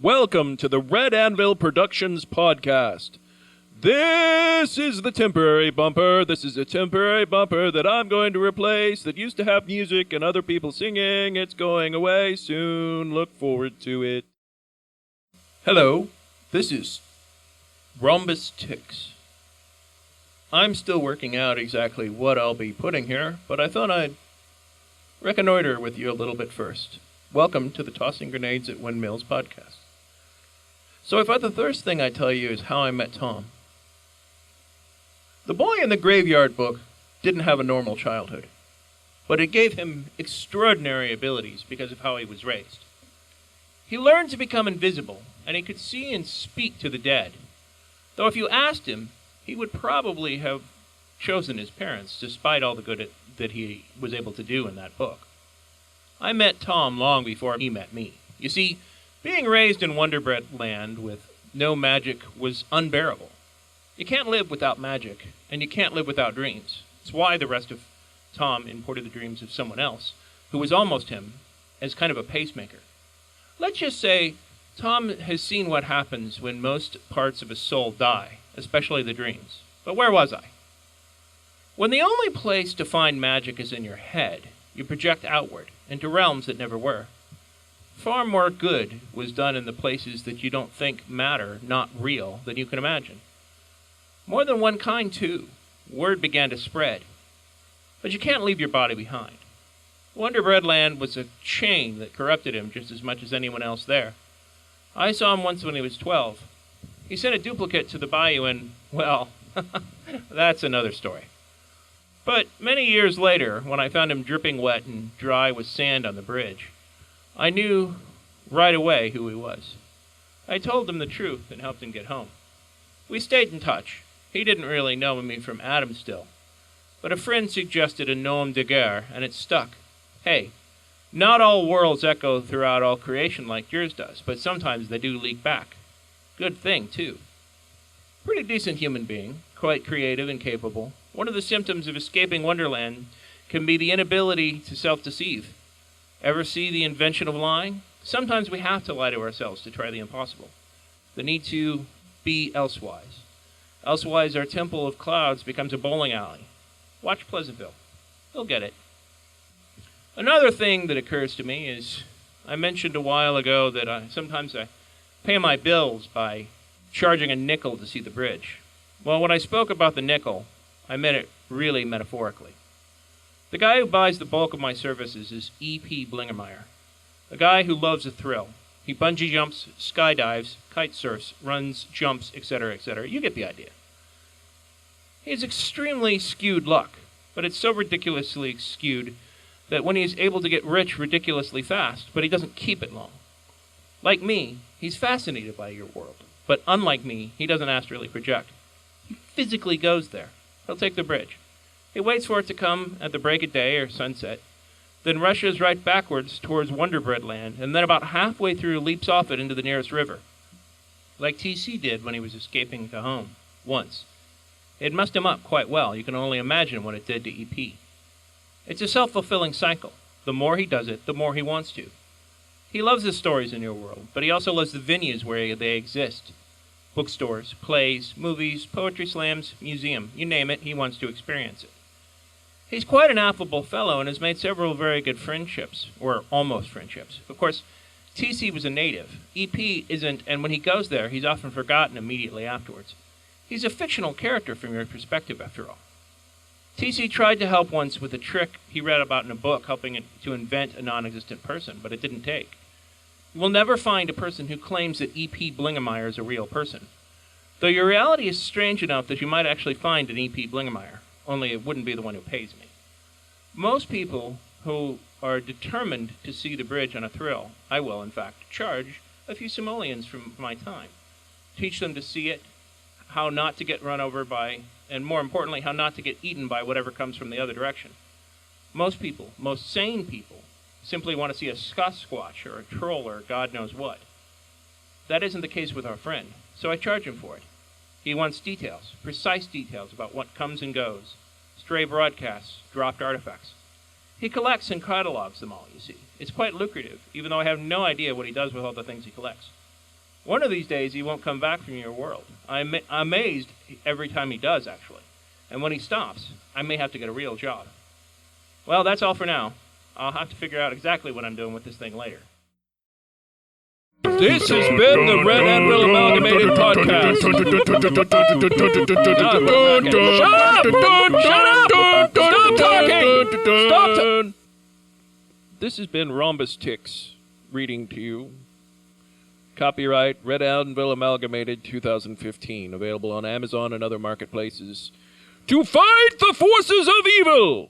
Welcome to the Red Anvil Productions podcast. This is the temporary bumper. This is a temporary bumper that I'm going to replace that used to have music and other people singing. It's going away soon. Look forward to it. Hello, this is Rhombus Ticks. I'm still working out exactly what I'll be putting here, but I thought I'd reconnoiter with you a little bit first. Welcome to the Tossing Grenades at Windmills podcast. So if the first thing I tell you is how I met Tom. The boy in the graveyard book didn't have a normal childhood, but it gave him extraordinary abilities because of how he was raised. He learned to become invisible, and he could see and speak to the dead. Though if you asked him, he would probably have chosen his parents, despite all the good that he was able to do in that book. I met Tom long before he met me. You see, being raised in Wonder Bread land with no magic was unbearable. You can't live without magic, and you can't live without dreams. It's why the rest of Tom imported the dreams of someone else, who was almost him, as kind of a pacemaker. Let's just say Tom has seen what happens when most parts of a soul die, especially the dreams. But where was I? When the only place to find magic is in your head, you project outward, into realms that never were. Far more good was done in the places that you don't think matter, not real, than you can imagine. More than one kind, too. Word began to spread. But you can't leave your body behind. Wonder Bread Land was a chain that corrupted him just as much as anyone else there. I saw him once when he was 12. He sent a duplicate to the bayou and, well, that's another story. But many years later, when I found him dripping wet and dry with sand on the bridge, I knew right away who he was. I told him the truth and helped him get home. We stayed in touch. He didn't really know me from Adam still. But a friend suggested a nom de guerre, and it stuck. Hey, not all worlds echo throughout all creation like yours does, but sometimes they do leak back. Good thing, too. Pretty decent human being, quite creative and capable. One of the symptoms of escaping Wonderland can be the inability to self-deceive. Ever see the invention of lying? Sometimes we have to lie to ourselves to try the impossible. The need to be elsewise. Elsewise, our temple of clouds becomes a bowling alley. Watch Pleasantville. You'll get it. Another thing that occurs to me is, I mentioned a while ago that sometimes I pay my bills by charging a nickel to see the bridge. Well, when I spoke about the nickel, I meant it really metaphorically. The guy who buys the bulk of my services is E.P. Blingermeyer, a guy who loves a thrill. He bungee jumps, skydives, kite surfs, runs, jumps, etc., etc. You get the idea. He has extremely skewed luck, but it's so ridiculously skewed that when he is able to get rich ridiculously fast, but he doesn't keep it long. Like me, he's fascinated by your world, but unlike me, he doesn't astrally project. He physically goes there. He'll take the bridge. He waits for it to come at the break of day or sunset, then rushes right backwards towards Wonder Bread Land, and then about halfway through leaps off it into the nearest river. Like T.C. did when he was escaping to home, once. It mussed him up quite well. You can only imagine what it did to E.P. It's a self-fulfilling cycle. The more he does it, the more he wants to. He loves the stories in your world, but he also loves the venues where they exist. Bookstores, plays, movies, poetry slams, museum, you name it, he wants to experience it. He's quite an affable fellow and has made several very good friendships, or almost friendships. Of course, T.C. was a native. E.P. isn't, and when he goes there, he's often forgotten immediately afterwards. He's a fictional character from your perspective, after all. T.C. tried to help once with a trick he read about in a book, helping it to invent a non-existent person, but it didn't take. You will never find a person who claims that E.P. Blingermeyer is a real person. Though your reality is strange enough that you might actually find an E.P. Blingermeyer, only it wouldn't be the one who pays me. Most people who are determined to see the bridge on a thrill, I will, in fact, charge a few simoleons from my time. Teach them to see it, how not to get run over by, and more importantly, how not to get eaten by whatever comes from the other direction. Most people, most sane people, simply want to see a Sasquatch or a troll or God knows what. That isn't the case with our friend, so I charge him for it. He wants details, precise details about what comes and goes, stray broadcasts, dropped artifacts. He collects and catalogs them all, you see. It's quite lucrative, even though I have no idea what he does with all the things he collects. One of these days, he won't come back from your world. I'm amazed every time he does, actually. And when he stops, I may have to get a real job. Well, that's all for now. I'll have to figure out exactly what I'm doing with this thing later. This has been the Red Anvil Amalgamated Podcast. Shut up! Stop talking! Stop! This has been Rhombus Tix reading to you. Copyright Red Anvil Amalgamated 2015. Available on Amazon and other marketplaces. To fight the forces of evil!